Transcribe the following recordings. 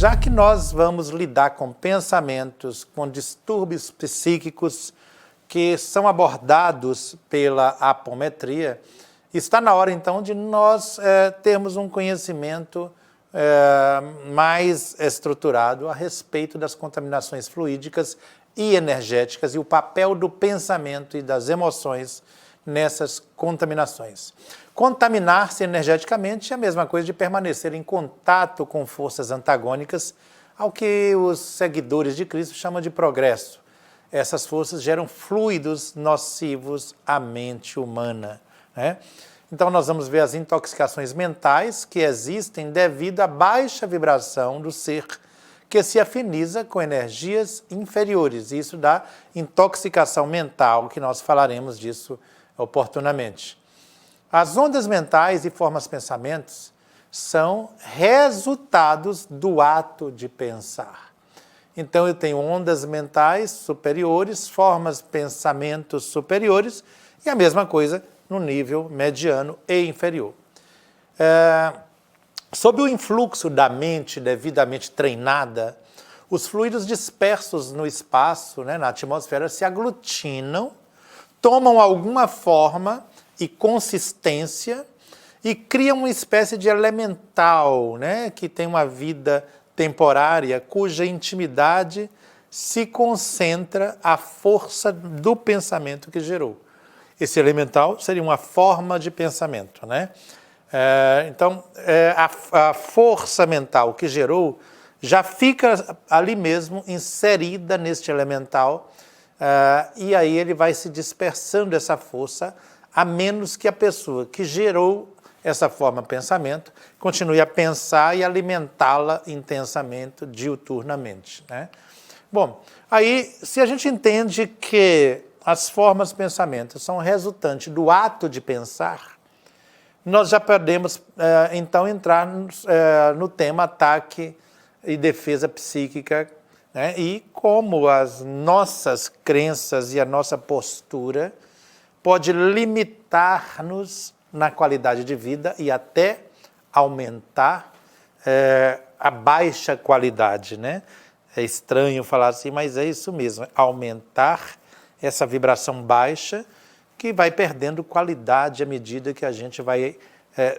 já que nós vamos lidar com pensamentos, com distúrbios psíquicos que são abordados pela apometria, está na hora então de nós termos um conhecimento mais estruturado a respeito das contaminações fluídicas e energéticas e o papel do pensamento e das emoções nessas contaminações. Contaminar-se energeticamente é a mesma coisa de permanecer em contato com forças antagônicas ao que os seguidores de Cristo chamam de progresso. Essas forças geram fluidos nocivos à mente humana, né? Então nós vamos ver as intoxicações mentais que existem devido à baixa vibração do ser que se afiniza com energias inferiores. Isso dá intoxicação mental, que nós falaremos disso oportunamente. As ondas mentais e formas pensamentos são resultados do ato de pensar. Então eu tenho ondas mentais superiores, formas pensamentos superiores e a mesma coisa no nível mediano e inferior. Sob o influxo da mente devidamente treinada, os fluidos dispersos no espaço, né, na atmosfera, se aglutinam, tomam alguma forma e consistência e criam uma espécie de elemental, né, que tem uma vida temporária, cuja intimidade se concentra a força do pensamento que gerou. Esse elemental seria uma forma de pensamento, né? Então, a força mental que gerou já fica ali mesmo inserida neste elemental e aí ele vai se dispersando essa força, a menos que a pessoa que gerou essa forma de pensamento continue a pensar e alimentá-la intensamente, diuturnamente, né? Bom, aí se a gente entende que as formas de pensamento são resultante do ato de pensar, nós já podemos, então, entrar no tema ataque e defesa psíquica, né? E como as nossas crenças e a nossa postura pode limitar-nos na qualidade de vida e até aumentar a baixa qualidade, né? É estranho falar assim, mas é isso mesmo, aumentar essa vibração baixa que vai perdendo qualidade à medida que a gente vai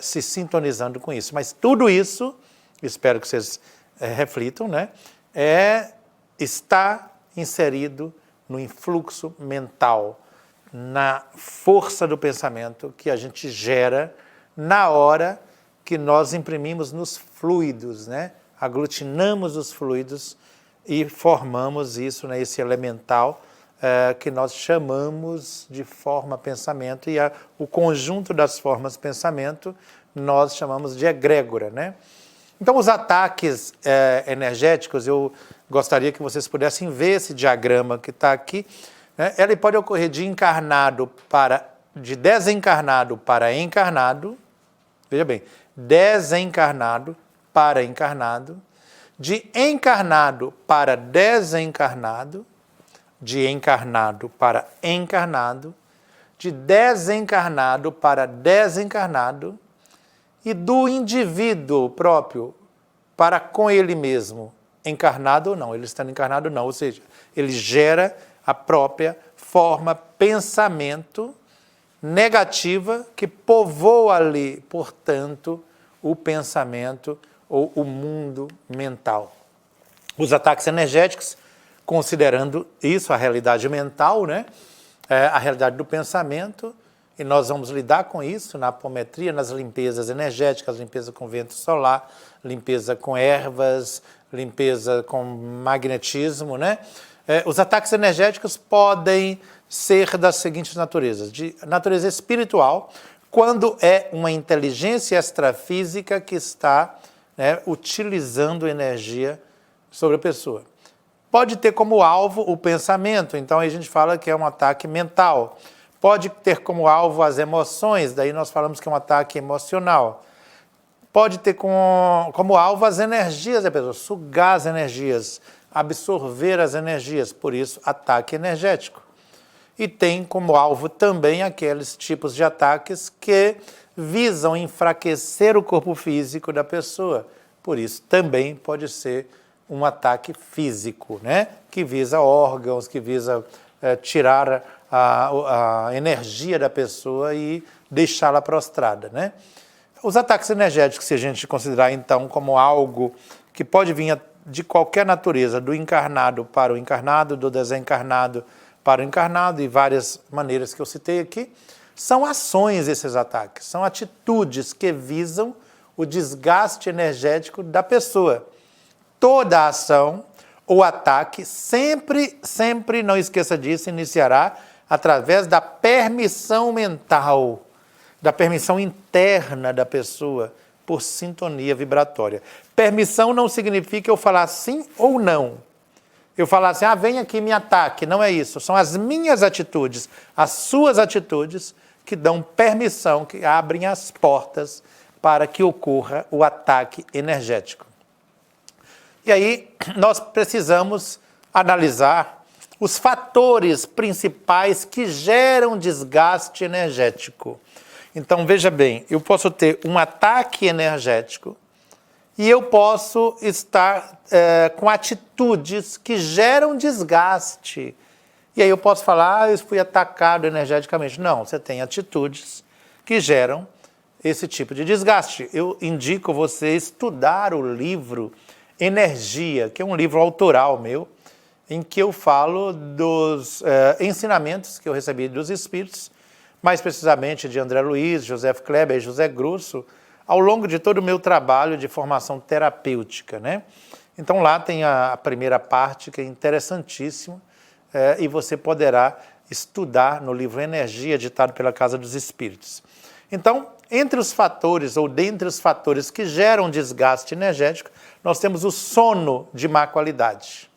se sintonizando com isso. Mas tudo isso, espero que vocês reflitam, né, está inserido no influxo mental, na força do pensamento que a gente gera na hora que nós imprimimos nos fluidos, né, aglutinamos os fluidos e formamos isso, né, esse elemental, que nós chamamos de forma pensamento, e o conjunto das formas pensamento nós chamamos de egrégora, né? Então, os ataques energéticos, eu gostaria que vocês pudessem ver esse diagrama que está aqui, né? Ele pode ocorrer de desencarnado para encarnado, veja bem, desencarnado para encarnado, de encarnado para desencarnado, de encarnado para encarnado, de desencarnado para desencarnado e do indivíduo próprio para com ele mesmo, encarnado ou não, ele estando encarnado ou não, ou seja, ele gera a própria forma pensamento negativa que povoa ali, portanto, o pensamento ou o mundo mental. Os ataques energéticos, considerando isso, a realidade mental, né? A realidade do pensamento, e nós vamos lidar com isso na apometria, nas limpezas energéticas, limpeza com vento solar, limpeza com ervas, limpeza com magnetismo, né? Os ataques energéticos podem ser das seguintes naturezas: de natureza espiritual, quando é uma inteligência extrafísica que está, né, utilizando energia sobre a pessoa. Pode ter como alvo o pensamento, então aí a gente fala que é um ataque mental. Pode ter como alvo as emoções, daí nós falamos que é um ataque emocional. Pode ter como alvo as energias da pessoa, sugar as energias, absorver as energias, por isso ataque energético. E tem como alvo também aqueles tipos de ataques que visam enfraquecer o corpo físico da pessoa, por isso também pode ser um ataque físico, né? Que visa órgãos, que visa tirar a energia da pessoa e deixá-la prostrada, né? Os ataques energéticos, se a gente considerar então como algo que pode vir de qualquer natureza, do encarnado para o encarnado, do desencarnado para o encarnado, e várias maneiras que eu citei aqui, são ações esses ataques, são atitudes que visam o desgaste energético da pessoa. Toda ação ou ataque, sempre, não esqueça disso, iniciará através da permissão mental, da permissão interna da pessoa por sintonia vibratória. Permissão não significa eu falar sim ou não. Eu falar assim, vem aqui, me ataque. Não é isso. São as minhas atitudes, as suas atitudes que dão permissão, que abrem as portas para que ocorra o ataque energético. E aí nós precisamos analisar os fatores principais que geram desgaste energético. Então, veja bem, eu posso ter um ataque energético e eu posso estar com atitudes que geram desgaste. E aí eu posso falar, eu fui atacado energeticamente. Não, você tem atitudes que geram esse tipo de desgaste. Eu indico você estudar o livro Energia, que é um livro autoral meu, em que eu falo dos ensinamentos que eu recebi dos espíritos, mais precisamente de André Luiz, José Kleber e José Grusso, ao longo de todo o meu trabalho de formação terapêutica, né? Então lá tem a primeira parte, que é interessantíssima, e você poderá estudar no livro Energia, ditado pela Casa dos Espíritos. Então, entre os fatores, ou dentre os fatores que geram desgaste energético, nós temos o sono de má qualidade.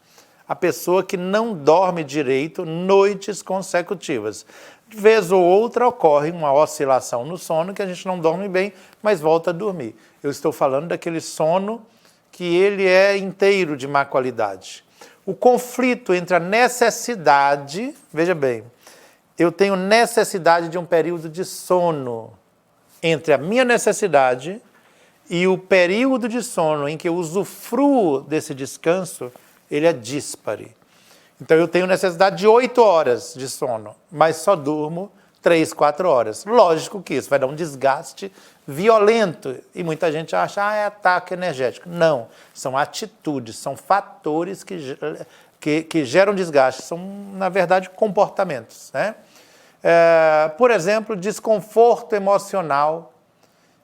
A pessoa que não dorme direito noites consecutivas. De vez ou outra ocorre uma oscilação no sono, que a gente não dorme bem, mas volta a dormir. Eu estou falando daquele sono que ele é inteiro de má qualidade. O conflito entre a necessidade, veja bem, eu tenho necessidade de um período de sono, entre a minha necessidade e o período de sono em que eu usufruo desse descanso, ele é díspare. Então eu tenho necessidade de 8 horas de sono, mas só durmo 3, 4 horas. Lógico que isso vai dar um desgaste violento, e muita gente acha, é ataque energético. Não, são atitudes, são fatores que geram desgaste, são, na verdade, comportamentos, né? Por exemplo, desconforto emocional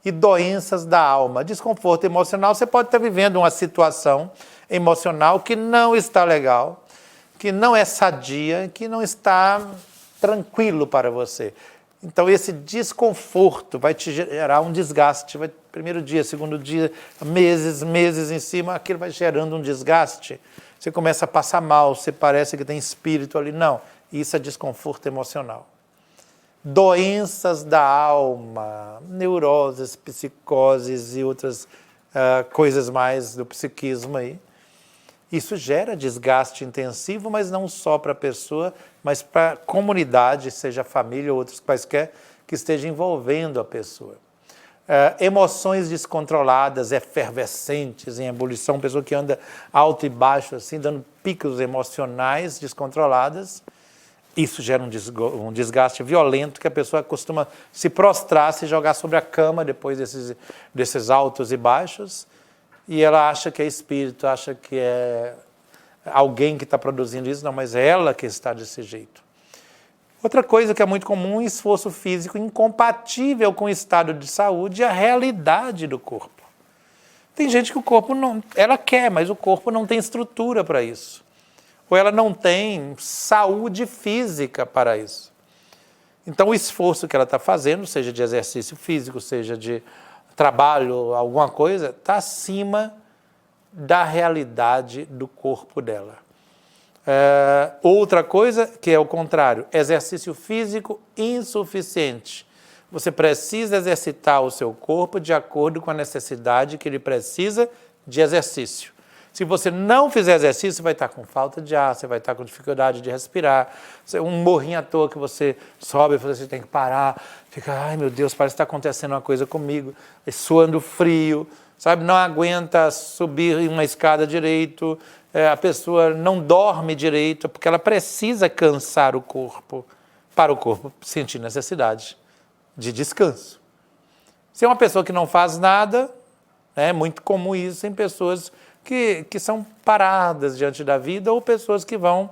e doenças da alma. Desconforto emocional, você pode estar vivendo uma situação emocional que não está legal, que não é sadia, que não está tranquilo para você. Então esse desconforto vai te gerar um desgaste, primeiro dia, segundo dia, meses em cima, aquilo vai gerando um desgaste. Você começa a passar mal, você parece que tem espírito ali. Não, isso é desconforto emocional. Doenças da alma, neuroses, psicoses e outras coisas mais do psiquismo aí. Isso gera desgaste intensivo, mas não só para a pessoa, mas para a comunidade, seja família ou outros quaisquer, que estejam envolvendo a pessoa. Emoções descontroladas, efervescentes, em ebulição, pessoa que anda alto e baixo, assim, dando picos emocionais descontroladas. Isso gera um desgaste violento, que a pessoa costuma se prostrar, se jogar sobre a cama depois desses altos e baixos, e ela acha que é espírito, acha que é alguém que está produzindo isso. Não, mas é ela que está desse jeito. Outra coisa que é muito comum, esforço físico incompatível com o estado de saúde e a realidade do corpo. Tem gente que o corpo não... Ela quer, mas o corpo não tem estrutura para isso. Ou ela não tem saúde física para isso. Então, o esforço que ela está fazendo, seja de exercício físico, seja de trabalho, alguma coisa, está acima da realidade do corpo dela. Outra coisa que é o contrário, exercício físico insuficiente. Você precisa exercitar o seu corpo de acordo com a necessidade que ele precisa de exercício. Se você não fizer exercício, você vai estar com falta de ar, você vai estar com dificuldade de respirar. Um morrinho à toa que você sobe e você tem que parar. Fica, ai meu Deus, parece que está acontecendo uma coisa comigo. Suando frio, sabe? Não aguenta subir uma escada direito. A pessoa não dorme direito, porque ela precisa cansar o corpo, para o corpo sentir necessidade de descanso. Se é uma pessoa que não faz nada, é muito comum isso em pessoas que são paradas diante da vida ou pessoas que vão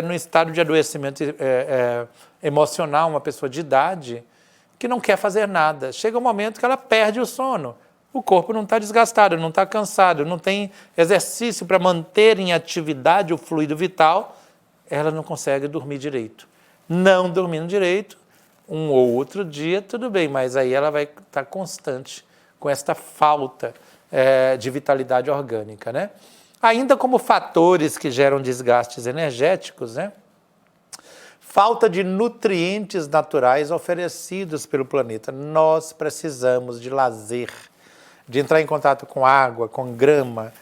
no estado de adoecimento emocional, uma pessoa de idade que não quer fazer nada. Chega um momento que ela perde o sono. O corpo não está desgastado, não está cansado, não tem exercício para manter em atividade o fluido vital, ela não consegue dormir direito. Não dormindo direito, um ou outro dia, tudo bem, mas aí ela vai estar constante com esta falta de vitalidade orgânica, né? Ainda como fatores que geram desgastes energéticos, né? Falta de nutrientes naturais oferecidos pelo planeta. Nós precisamos de lazer, de entrar em contato com água, com grama,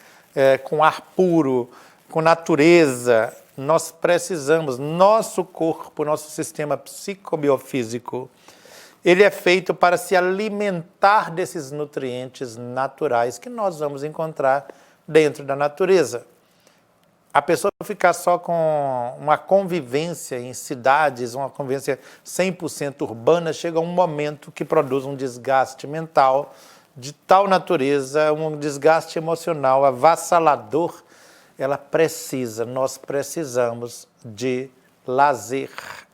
com ar puro, com natureza. Nós precisamos, nosso corpo, nosso sistema psicobiofísico, ele é feito para se alimentar desses nutrientes naturais que nós vamos encontrar dentro da natureza. A pessoa ficar só com uma convivência em cidades, uma convivência 100% urbana, chega um momento que produz um desgaste mental de tal natureza, um desgaste emocional avassalador. Nós precisamos de lazer.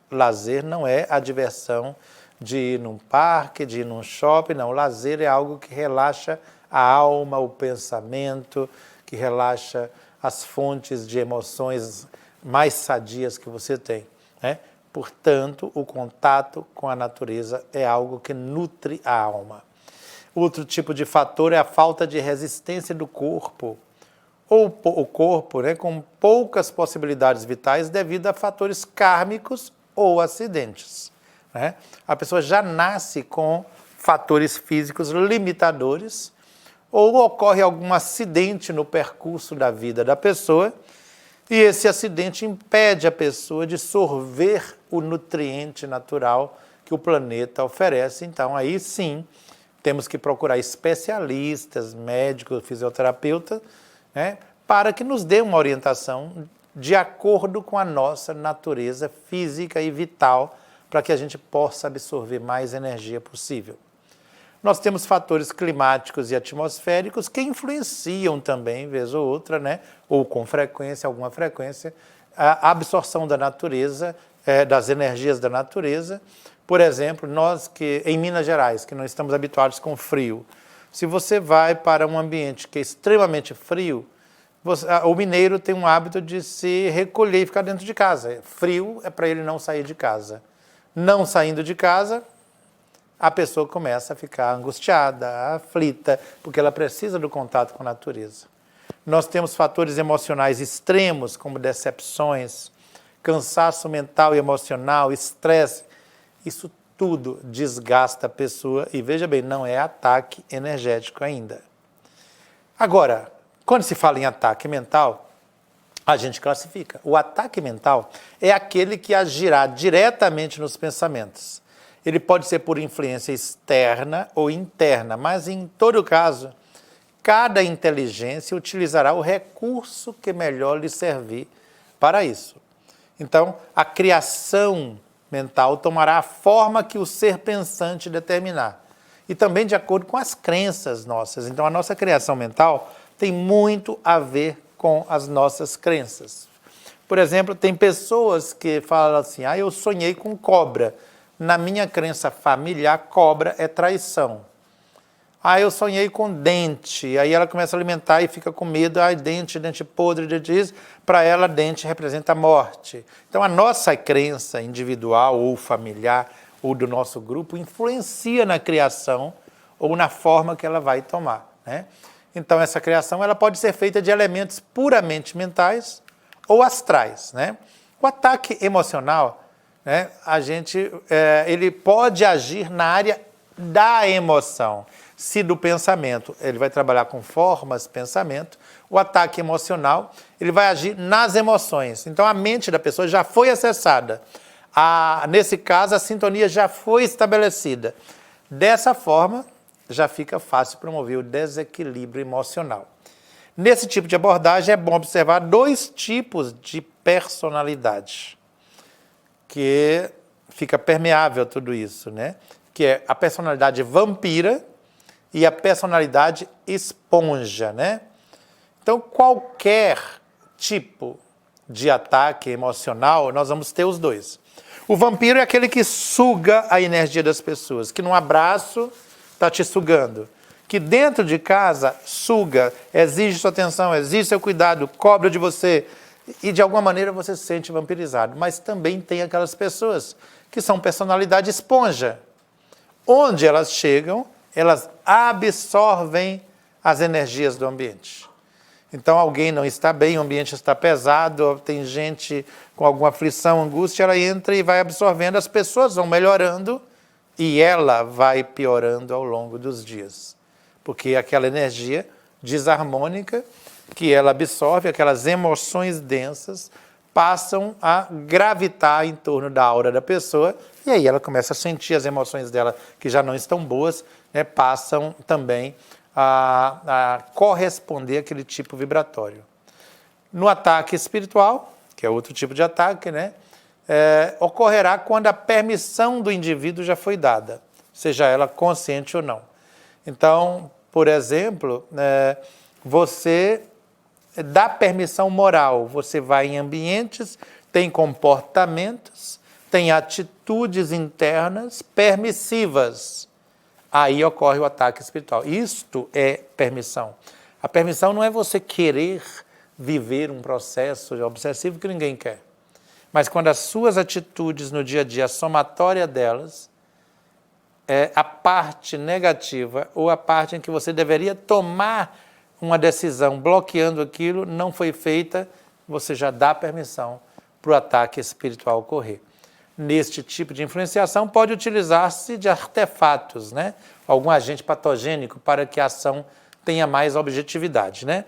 Lazer não é a diversão de ir num parque, de ir num shopping, não. O lazer é algo que relaxa a alma, o pensamento, que relaxa as fontes de emoções mais sadias que você tem, né? Portanto, o contato com a natureza é algo que nutre a alma. Outro tipo de fator é a falta de resistência do corpo, ou o corpo, né, com poucas possibilidades vitais devido a fatores kármicos ou acidentes, né? A pessoa já nasce com fatores físicos limitadores ou ocorre algum acidente no percurso da vida da pessoa e esse acidente impede a pessoa de sorver o nutriente natural que o planeta oferece. Então, aí sim, temos que procurar especialistas, médicos, fisioterapeutas, né, para que nos dê uma orientação de acordo com a nossa natureza física e vital, para que a gente possa absorver mais energia possível. Nós temos fatores climáticos e atmosféricos que influenciam também, vez ou outra, né, ou com frequência, alguma frequência, a absorção da natureza, das energias da natureza. Por exemplo, nós que em Minas Gerais, que não estamos habituados com frio, se você vai para um ambiente que é extremamente frio, o mineiro tem um hábito de se recolher e ficar dentro de casa. Frio é para ele não sair de casa. Não saindo de casa, a pessoa começa a ficar angustiada, aflita, porque ela precisa do contato com a natureza. Nós temos fatores emocionais extremos, como decepções, cansaço mental e emocional, estresse. Isso tudo desgasta a pessoa e, veja bem, não é ataque energético ainda. Agora, quando se fala em ataque mental, a gente classifica. O ataque mental é aquele que agirá diretamente nos pensamentos. Ele pode ser por influência externa ou interna, mas em todo caso, cada inteligência utilizará o recurso que melhor lhe servir para isso. Então, a criação mental tomará a forma que o ser pensante determinar. E também de acordo com as crenças nossas. Então, a nossa criação mental tem muito a ver com as nossas crenças. Por exemplo, tem pessoas que falam assim, eu sonhei com cobra. Na minha crença familiar, cobra é traição. Eu sonhei com dente. Aí ela começa a alimentar e fica com medo. Dente podre, dente isso. Para ela, dente representa a morte. Então, a nossa crença individual ou familiar ou do nosso grupo influencia na criação ou na forma que ela vai tomar, né? Então, essa criação ela pode ser feita de elementos puramente mentais ou astrais, né? O ataque emocional, né, ele pode agir na área da emoção. Se do pensamento, ele vai trabalhar com formas, pensamento, O ataque emocional, ele vai agir nas emoções. Então, a mente da pessoa já foi acessada. Nesse caso, a sintonia já foi estabelecida. Dessa forma, já fica fácil promover o desequilíbrio emocional. Nesse tipo de abordagem, é bom observar 2 tipos de personalidade, que fica permeável tudo isso, né? Que é a personalidade vampira e a personalidade esponja, né? Então, qualquer tipo de ataque emocional, nós vamos ter os 2. O vampiro é aquele que suga a energia das pessoas, que num abraço está te sugando, que dentro de casa suga, exige sua atenção, exige seu cuidado, cobra de você, e de alguma maneira você se sente vampirizado. Mas também tem aquelas pessoas que são personalidade esponja. Onde elas chegam, elas absorvem as energias do ambiente. Então, alguém não está bem, o ambiente está pesado, tem gente com alguma aflição, angústia, ela entra e vai absorvendo, as pessoas vão melhorando e ela vai piorando ao longo dos dias. Porque aquela energia desarmônica que ela absorve, aquelas emoções densas, passam a gravitar em torno da aura da pessoa e aí ela começa a sentir as emoções dela que já não estão boas, né, passam também a corresponder àquele tipo vibratório. No ataque espiritual, que é outro tipo de ataque, né, ocorrerá quando a permissão do indivíduo já foi dada, seja ela consciente ou não. Então, por exemplo, você dá permissão moral, você vai em ambientes, tem comportamentos, tem atitudes internas permissivas. Aí ocorre o ataque espiritual. Isto é permissão. A permissão não é você querer viver um processo obsessivo que ninguém quer. Mas quando as suas atitudes no dia a dia, a somatória delas, a parte negativa ou a parte em que você deveria tomar uma decisão bloqueando aquilo, não foi feita, você já dá permissão para o ataque espiritual ocorrer. Neste tipo de influenciação pode utilizar-se de artefatos, né? Algum agente patogênico para que a ação tenha mais objetividade, né?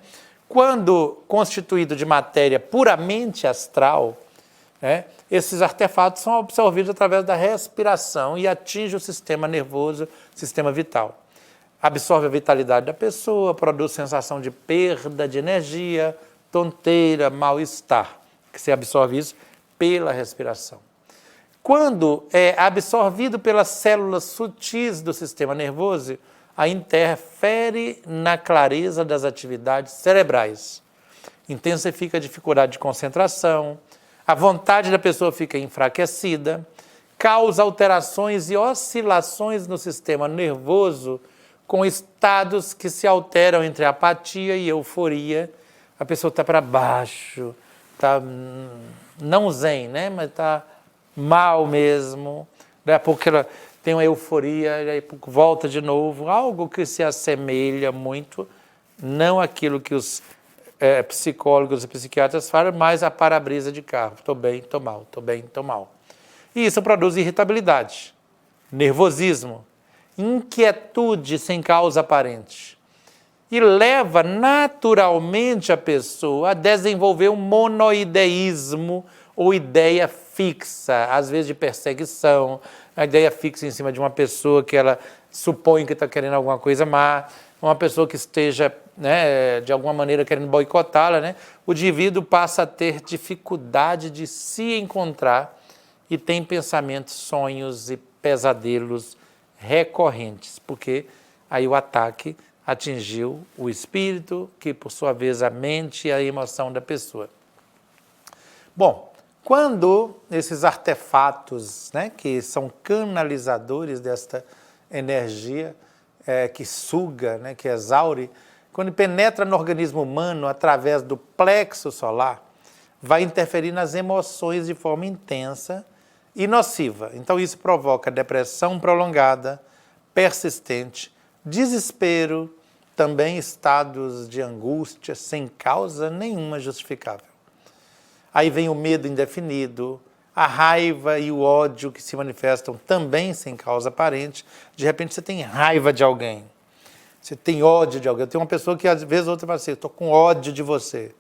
Quando constituído de matéria puramente astral, né, esses artefatos são absorvidos através da respiração e atingem o sistema nervoso, sistema vital. Absorve a vitalidade da pessoa, produz sensação de perda de energia, tonteira, mal-estar, que se absorve isso pela respiração. Quando é absorvido pelas células sutis do sistema nervoso, interfere na clareza das atividades cerebrais. Intensifica a dificuldade de concentração, a vontade da pessoa fica enfraquecida, causa alterações e oscilações no sistema nervoso, com estados que se alteram entre apatia e euforia. A pessoa está para baixo, está não zen, né? Mas está mal mesmo. Daí a pouco ela tem uma euforia, daí a pouco volta de novo. Algo que se assemelha muito, não aquilo que os psicólogos e psiquiatras falam, mas a para-brisa de carro. Estou bem, estou mal, estou bem, estou mal. E isso produz irritabilidade, nervosismo, inquietude sem causa aparente. E leva naturalmente a pessoa a desenvolver um monoideísmo ou ideia fixa, às vezes de perseguição, a ideia fixa em cima de uma pessoa que ela supõe que está querendo alguma coisa má, uma pessoa que esteja, né, de alguma maneira querendo boicotá-la, né? O indivíduo passa a ter dificuldade de se encontrar e tem pensamentos, sonhos e pesadelos recorrentes, porque aí o ataque atingiu o espírito, que por sua vez a mente e a emoção da pessoa. Bom, quando esses artefatos, né, que são canalizadores desta energia que suga, né, que exaure, quando penetra no organismo humano através do plexo solar, vai interferir nas emoções de forma intensa e nociva. Então isso provoca depressão prolongada, persistente, desespero, também estados de angústia sem causa nenhuma justificável. Aí vem o medo indefinido, a raiva e o ódio que se manifestam também sem causa aparente. De repente você tem raiva de alguém. Você tem ódio de alguém. Eu tenho uma pessoa que às vezes outra fala assim, estou com ódio de você.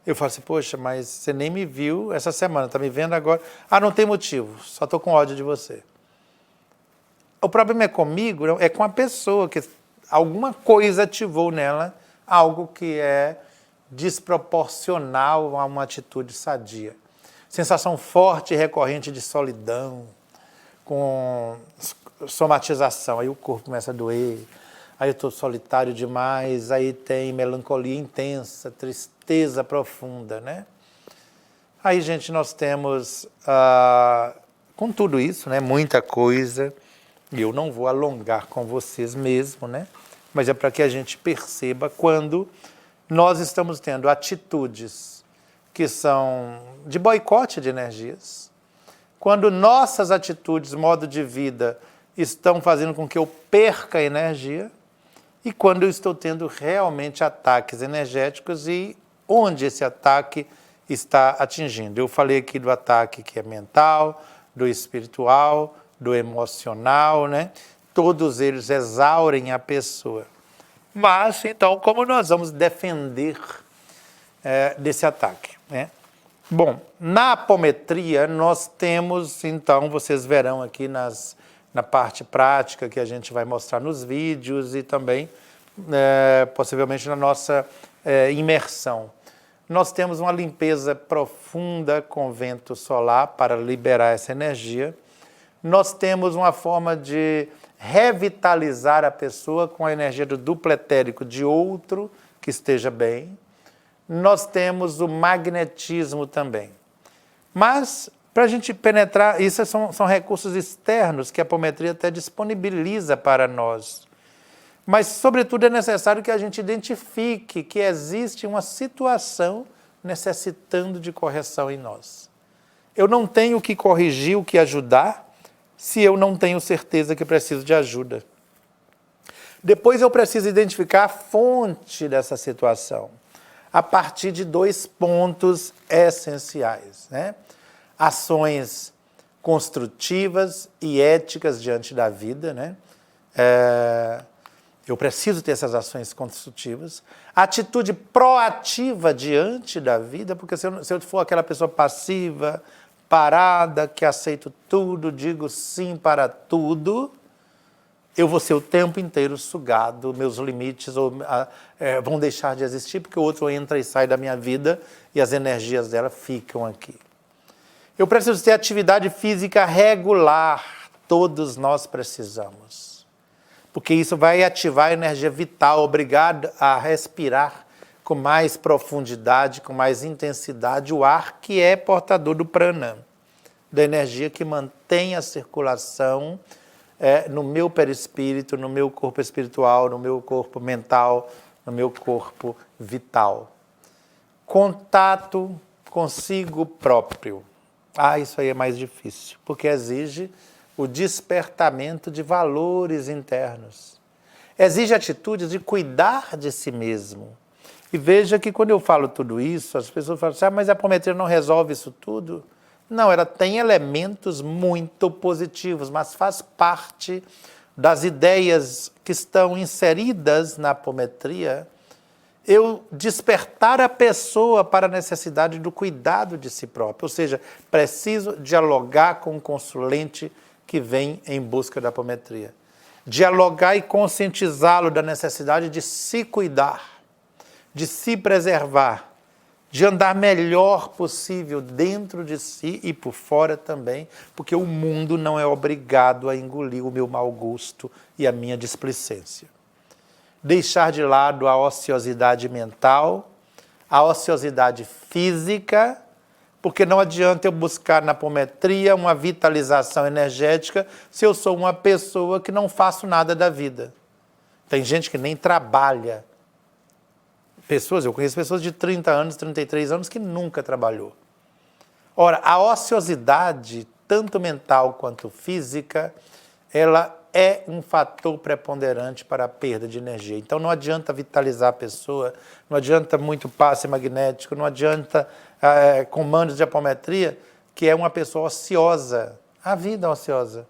Eu falo assim, poxa, mas você nem me viu essa semana, está me vendo agora. Ah, não tem motivo, só estou com ódio de você. O problema é comigo, não, é com a pessoa, que alguma coisa ativou nela algo que é desproporcional a uma atitude sadia. Sensação forte e recorrente de solidão, com somatização, aí o corpo começa a doer, aí eu estou solitário demais, aí tem melancolia intensa, tristeza profunda, né? Aí, gente, nós temos, com tudo isso, né, muita coisa, e eu não vou alongar com vocês mesmo, né? Mas é para que a gente perceba quando nós estamos tendo atitudes que são de boicote de energias, quando nossas atitudes, modo de vida, estão fazendo com que eu perca energia, e quando eu estou tendo realmente ataques energéticos e onde esse ataque está atingindo. Eu falei aqui do ataque que é mental, do espiritual, do emocional, né? Todos eles exaurem a pessoa. Mas, então, como nós vamos defender desse ataque, né? Bom, na apometria nós temos, então, vocês verão aqui na parte prática que a gente vai mostrar nos vídeos e também, possivelmente, na nossa imersão. Nós temos uma limpeza profunda com vento solar para liberar essa energia. Nós temos uma forma de revitalizar a pessoa com a energia do duplo etérico de outro que esteja bem. Nós temos o magnetismo também. Mas, para a gente penetrar, isso são recursos externos que a apometria até disponibiliza para nós. Mas, sobretudo, é necessário que a gente identifique que existe uma situação necessitando de correção em nós. Eu não tenho o que corrigir, o que ajudar, se eu não tenho certeza que preciso de ajuda. Depois eu preciso identificar a fonte dessa situação, a partir de 2 pontos essenciais, né? Ações construtivas e éticas diante da vida, né? Eu preciso ter essas ações construtivas. Atitude proativa diante da vida, porque se eu for aquela pessoa passiva, parada, que aceito tudo, digo sim para tudo, eu vou ser o tempo inteiro sugado, meus limites vão deixar de existir, porque o outro entra e sai da minha vida e as energias dela ficam aqui. Eu preciso ter atividade física regular, todos nós precisamos, porque isso vai ativar a energia vital, obrigado a respirar com mais profundidade, com mais intensidade, o ar que é portador do prana, da energia que mantém a circulação no meu perispírito, no meu corpo espiritual, no meu corpo mental, no meu corpo vital. Contato consigo próprio. Isso aí é mais difícil, porque exige o despertamento de valores internos. Exige atitudes de cuidar de si mesmo. E veja que quando eu falo tudo isso, as pessoas falam assim, mas a apometria não resolve isso tudo? Não, ela tem elementos muito positivos, mas faz parte das ideias que estão inseridas na apometria, eu despertar a pessoa para a necessidade do cuidado de si próprio. Ou seja, preciso dialogar com o consulente que vem em busca da apometria. Dialogar e conscientizá-lo da necessidade de se cuidar, de se preservar, de andar melhor possível dentro de si e por fora também, porque o mundo não é obrigado a engolir o meu mau gosto e a minha displicência. Deixar de lado a ociosidade mental, a ociosidade física, porque não adianta eu buscar na apometria uma vitalização energética se eu sou uma pessoa que não faço nada da vida. Tem gente que nem trabalha. Eu conheço pessoas de 30 anos, 33 anos que nunca trabalhou. Ora, a ociosidade, tanto mental quanto física, ela é um fator preponderante para a perda de energia. Então não adianta vitalizar a pessoa, não adianta muito passe magnético, não adianta comandos de apometria, que é uma pessoa ociosa. A vida é ociosa.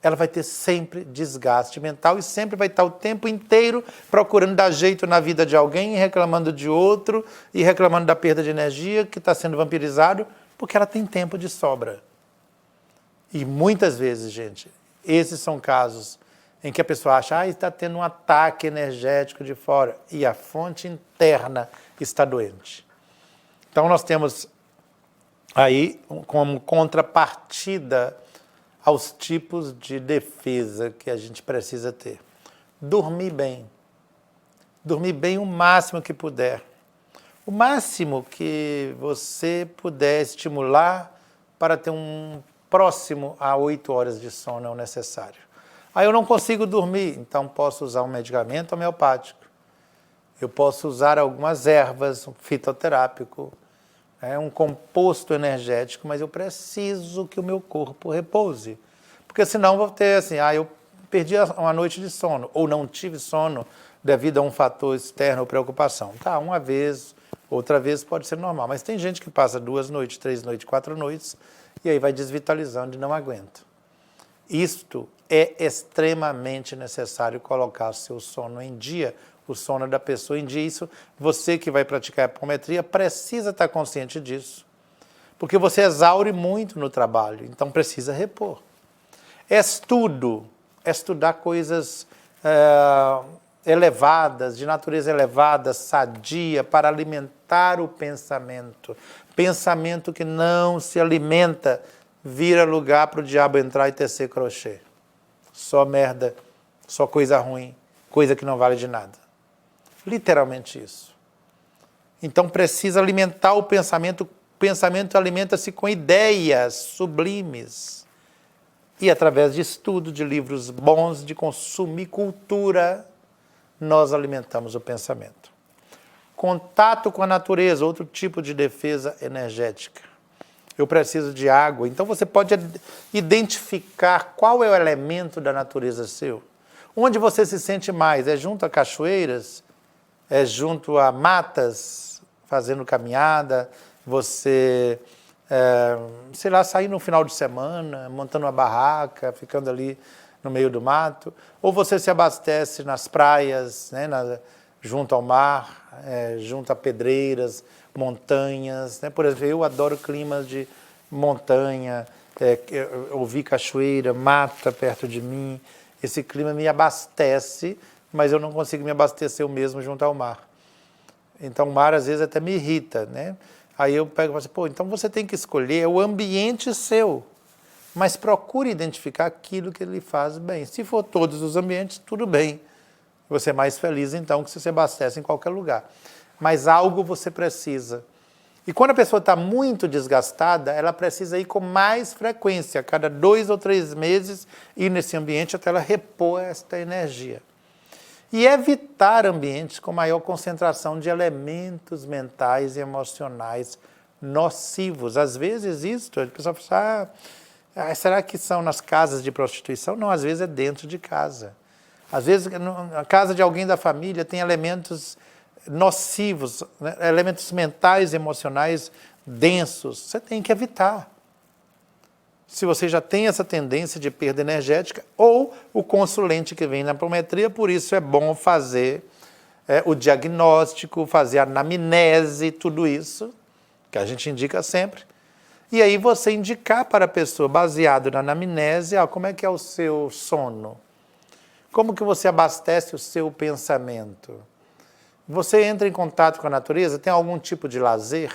ela vai ter sempre desgaste mental e sempre vai estar o tempo inteiro procurando dar jeito na vida de alguém, reclamando de outro e reclamando da perda de energia que está sendo vampirizado, porque ela tem tempo de sobra. E muitas vezes, gente, esses são casos em que a pessoa acha, está tendo um ataque energético de fora, e a fonte interna está doente. Então nós temos aí como contrapartida aos tipos de defesa que a gente precisa ter. Dormir bem. Dormir bem o máximo que puder. O máximo que você puder estimular para ter um próximo a 8 horas de sono é o necessário. Aí eu não consigo dormir, então posso usar um medicamento homeopático. Eu posso usar algumas ervas, um fitoterápico, um composto energético, mas eu preciso que o meu corpo repouse. Porque senão eu vou ter assim, eu perdi uma noite de sono, ou não tive sono devido a um fator externo ou preocupação. Tá, uma vez, outra vez pode ser normal, mas tem gente que passa 2 noites, 3 noites, 4 noites, e aí vai desvitalizando e não aguenta. Isto é extremamente necessário colocar o seu sono em dia, o sono da pessoa em dia. Isso, você que vai praticar a apometria precisa estar consciente disso, porque você exaure muito no trabalho, então precisa repor. Estudar coisas elevadas, de natureza elevada, sadia, para alimentar o pensamento. Pensamento que não se alimenta vira lugar para o diabo entrar e tecer crochê. Só merda, só coisa ruim, coisa que não vale de nada. Literalmente isso. Então precisa alimentar o pensamento. O pensamento alimenta-se com ideias sublimes. E através de estudo, de livros bons, de consumir cultura, nós alimentamos o pensamento. Contato com a natureza, outro tipo de defesa energética. Eu preciso de água. Então você pode identificar qual é o elemento da natureza seu. Onde você se sente mais? É junto a cachoeiras? É junto a matas, fazendo caminhada? Você, sei lá, sair no final de semana, montando uma barraca, ficando ali no meio do mato? Ou você se abastece nas praias, junto ao mar, junto a pedreiras, montanhas, Por exemplo, eu adoro climas de montanha, ouvir cachoeira, mata perto de mim. Esse clima me abastece, mas eu não consigo me abastecer eu mesmo junto ao mar. Então o mar às vezes até me irrita, Aí eu pego e falo assim, então você tem que escolher o ambiente seu, mas procure identificar aquilo que lhe faz bem. Se for todos os ambientes, tudo bem. Você é mais feliz então que você se abastece em qualquer lugar. Mas algo você precisa. E quando a pessoa está muito desgastada, ela precisa ir com mais frequência, a cada 2 ou 3 meses, ir nesse ambiente até ela repor esta energia. E evitar ambientes com maior concentração de elementos mentais e emocionais nocivos. Às vezes isso, a pessoa fala, será que são nas casas de prostituição? Não, às vezes é dentro de casa. Às vezes a casa de alguém da família tem elementos nocivos, elementos mentais e emocionais densos. Você tem que evitar. Se você já tem essa tendência de perda energética, ou o consulente que vem na apometria, por isso é bom fazer o diagnóstico, fazer a anamnese, tudo isso, que a gente indica sempre. E aí você indicar para a pessoa, baseado na anamnese, como é que é o seu sono? Como que você abastece o seu pensamento? Você entra em contato com a natureza, tem algum tipo de lazer?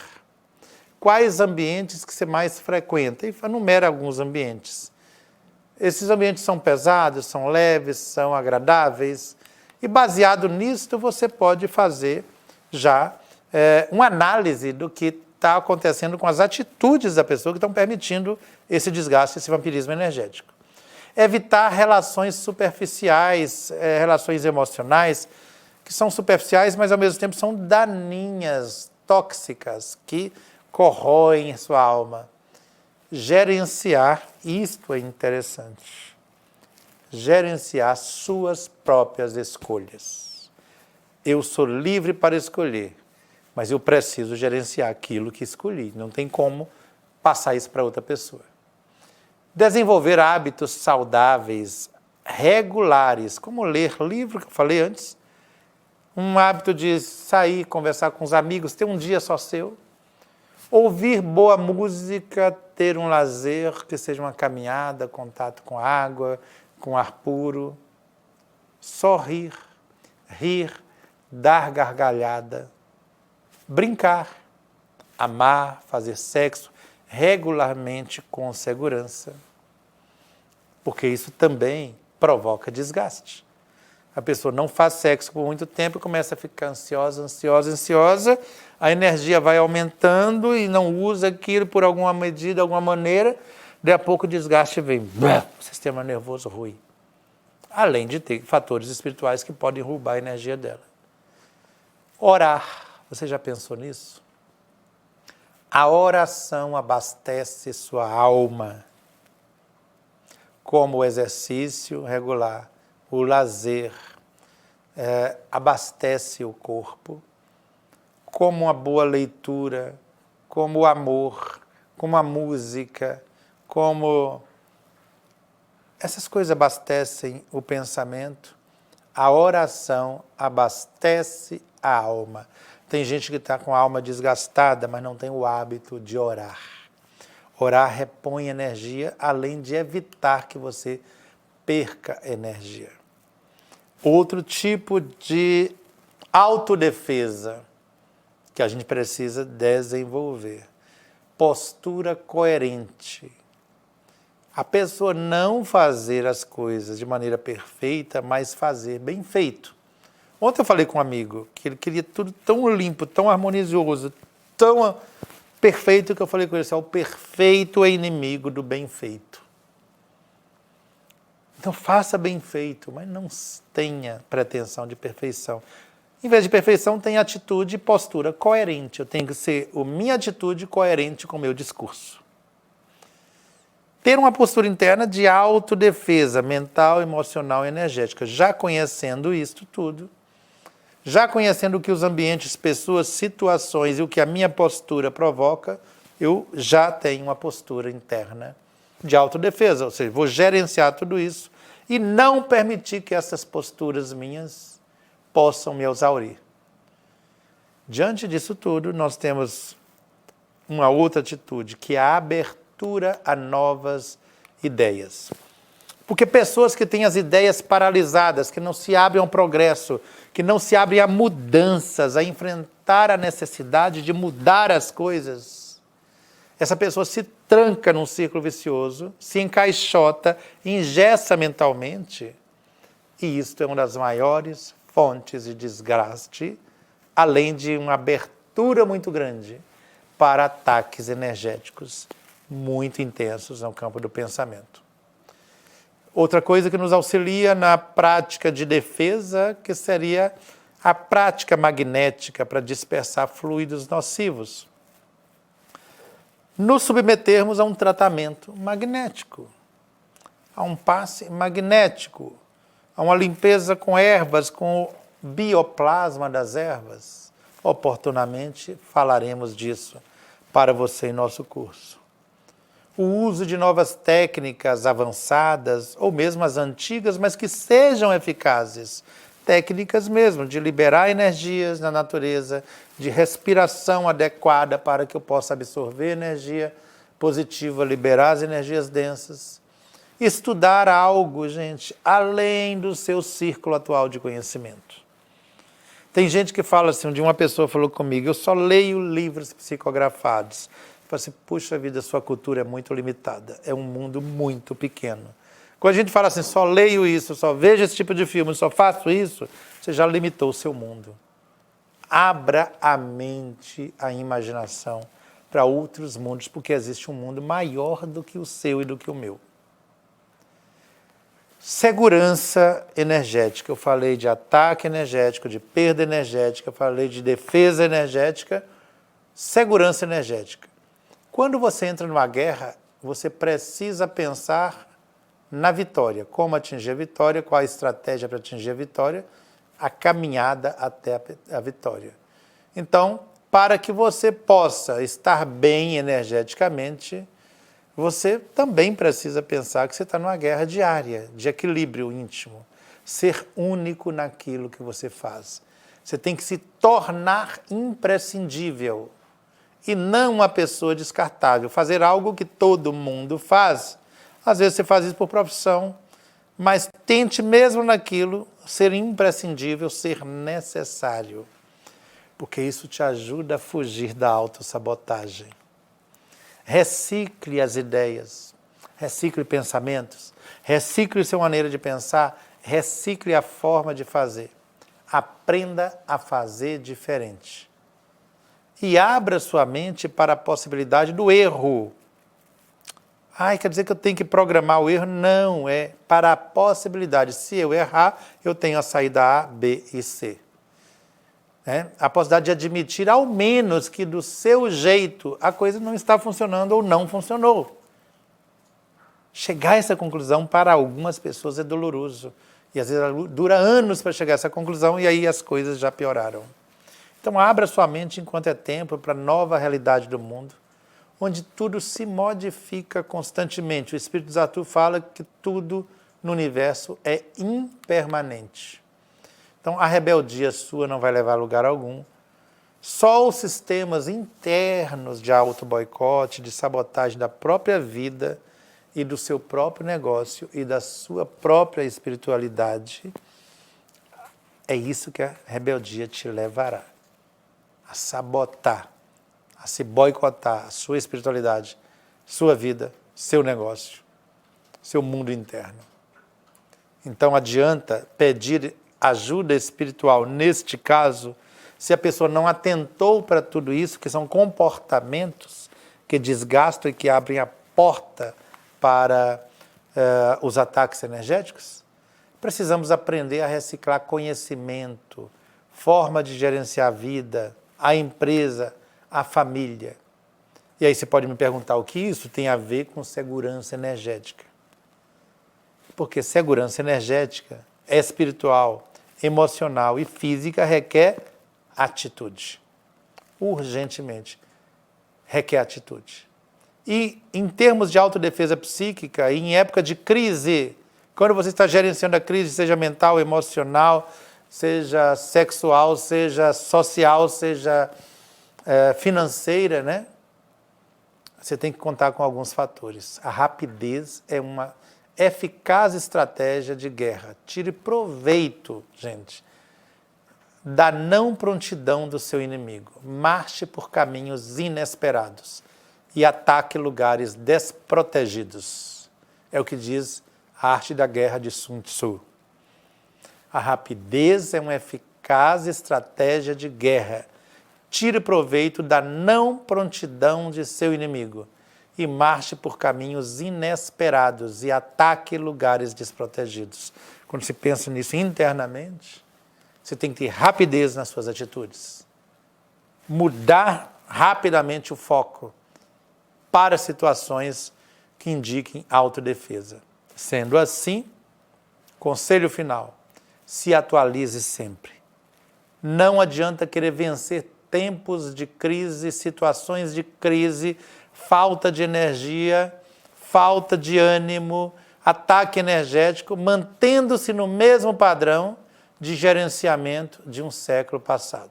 Quais ambientes que você mais frequenta? E enumera alguns ambientes. Esses ambientes são pesados, são leves, são agradáveis. E baseado nisto, você pode fazer já uma análise do que está acontecendo com as atitudes da pessoa que estão permitindo esse desgaste, esse vampirismo energético. Evitar relações superficiais, relações emocionais, que são superficiais, mas ao mesmo tempo são daninhas, tóxicas, que corroem sua alma. Gerenciar, isto é interessante, gerenciar suas próprias escolhas. Eu sou livre para escolher, mas eu preciso gerenciar aquilo que escolhi. Não tem como passar isso para outra pessoa. Desenvolver hábitos saudáveis, regulares, como ler livro, que eu falei antes, um hábito de sair, conversar com os amigos, ter um dia só seu, ouvir boa música, ter um lazer, que seja uma caminhada, contato com água, com ar puro, sorrir, rir, dar gargalhada, brincar, amar, fazer sexo regularmente com segurança, porque isso também provoca desgaste. A pessoa não faz sexo por muito tempo e começa a ficar ansiosa, a energia vai aumentando e não usa aquilo por alguma medida, alguma maneira, daí a pouco o desgaste vem, o sistema nervoso ruim. Além de ter fatores espirituais que podem roubar a energia dela. Orar, você já pensou nisso? A oração abastece sua alma, como o exercício regular. O lazer abastece o corpo, como uma boa leitura, como o amor, como a música, como essas coisas abastecem o pensamento. A oração abastece a alma. Tem gente que está com a alma desgastada, mas não tem o hábito de orar. Orar repõe energia, além de evitar que você perca energia. Outro tipo de autodefesa que a gente precisa desenvolver. Postura coerente. A pessoa não fazer as coisas de maneira perfeita, mas fazer bem feito. Ontem eu falei com um amigo que ele queria tudo tão limpo, tão harmonioso, tão perfeito, que eu falei com ele assim, o perfeito é inimigo do bem feito. Então faça bem feito, mas não tenha pretensão de perfeição. Em vez de perfeição, tenha atitude e postura coerente. Eu tenho que ser minha atitude coerente com o meu discurso. Ter uma postura interna de autodefesa mental, emocional e energética. Já conhecendo isto tudo, já conhecendo o que os ambientes, pessoas, situações e o que a minha postura provoca, eu já tenho uma postura interna de autodefesa. Ou seja, vou gerenciar tudo isso e não permitir que essas posturas minhas possam me exaurir. Diante disso tudo, nós temos uma outra atitude, que é a abertura a novas ideias. Porque pessoas que têm as ideias paralisadas, que não se abrem ao progresso, que não se abrem a mudanças, a enfrentar a necessidade de mudar as coisas, essa pessoa se tranca num círculo vicioso, se encaixota, engessa mentalmente, e isto é uma das maiores fontes de desgaste, além de uma abertura muito grande para ataques energéticos muito intensos no campo do pensamento. Outra coisa que nos auxilia na prática de defesa, que seria a prática magnética para dispersar fluidos nocivos. Nos submetermos a um tratamento magnético, a um passe magnético, a uma limpeza com ervas, com o bioplasma das ervas. Oportunamente falaremos disso para você em nosso curso. O uso de novas técnicas avançadas, ou mesmo as antigas, mas que sejam eficazes. Técnicas mesmo de liberar energias na natureza, de respiração adequada para que eu possa absorver energia positiva, liberar as energias densas. Estudar algo, gente, além do seu círculo atual de conhecimento. Tem gente que fala assim, uma pessoa falou comigo, eu só leio livros psicografados. Eu falei assim, puxa vida, sua cultura é muito limitada, é um mundo muito pequeno. Quando a gente fala assim, só leio isso, só vejo esse tipo de filme, só faço isso, você já limitou o seu mundo. Abra a mente, a imaginação para outros mundos, porque existe um mundo maior do que o seu e do que o meu. Segurança energética, eu falei de ataque energético, de perda energética, eu falei de defesa energética, segurança energética. Quando você entra numa guerra, você precisa pensar na vitória, como atingir a vitória, qual a estratégia para atingir a vitória, a caminhada até a vitória. Então, para que você possa estar bem energeticamente, você também precisa pensar que você está numa guerra diária, de equilíbrio íntimo. Ser único naquilo que você faz. Você tem que se tornar imprescindível e não uma pessoa descartável. Fazer algo que todo mundo faz. Às vezes você faz isso por profissão, mas tente mesmo naquilo ser imprescindível, ser necessário. Porque isso te ajuda a fugir da autossabotagem. Recicle as ideias, recicle pensamentos, recicle sua maneira de pensar, recicle a forma de fazer. Aprenda a fazer diferente. E abra sua mente para a possibilidade do erro. Quer dizer que eu tenho que programar o erro? Não, é para a possibilidade. Se eu errar, eu tenho a saída A, B e C. A possibilidade de admitir, ao menos, que do seu jeito a coisa não está funcionando ou não funcionou. Chegar a essa conclusão para algumas pessoas é doloroso. E às vezes dura anos para chegar a essa conclusão e aí as coisas já pioraram. Então abra sua mente enquanto é tempo para a nova realidade do mundo, onde tudo se modifica constantemente. O Espírito de Zatu fala que tudo no universo é impermanente. Então, a rebeldia sua não vai levar a lugar algum. Só os sistemas internos de auto-boicote, de sabotagem da própria vida e do seu próprio negócio e da sua própria espiritualidade, é isso que a rebeldia te levará. A sabotar, a se boicotar a sua espiritualidade, sua vida, seu negócio, seu mundo interno. Então, adianta pedir ajuda espiritual, neste caso, se a pessoa não atentou para tudo isso, que são comportamentos que desgastam e que abrem a porta para os ataques energéticos. Precisamos aprender a reciclar conhecimento, forma de gerenciar a vida, a empresa, a família. E aí você pode me perguntar o que isso tem a ver com segurança energética. Porque segurança energética é espiritual, emocional e física, requer atitude. Urgentemente, requer atitude. E em termos de autodefesa psíquica, em época de crise, quando você está gerenciando a crise, seja mental, emocional, seja sexual, seja social, seja financeira, né? Você tem que contar com alguns fatores. A rapidez é uma eficaz estratégia de guerra. Tire proveito, gente, da não prontidão do seu inimigo. Marche por caminhos inesperados e ataque lugares desprotegidos. É o que diz a Arte da Guerra de Sun Tzu. A rapidez é uma eficaz estratégia de guerra. Tire proveito da não prontidão de seu inimigo e marche por caminhos inesperados e ataque lugares desprotegidos. Quando se pensa nisso internamente, você tem que ter rapidez nas suas atitudes. Mudar rapidamente o foco para situações que indiquem autodefesa. Sendo assim, conselho final, se atualize sempre. Não adianta querer vencer tempos de crise, situações de crise, falta de energia, falta de ânimo, ataque energético, mantendo-se no mesmo padrão de gerenciamento de um século passado,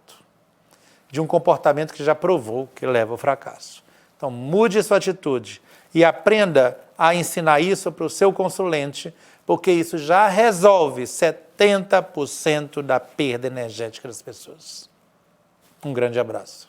de um comportamento que já provou que leva ao fracasso. Então, mude sua atitude e aprenda a ensinar isso para o seu consulente, porque isso já resolve 70% da perda energética das pessoas. Um grande abraço.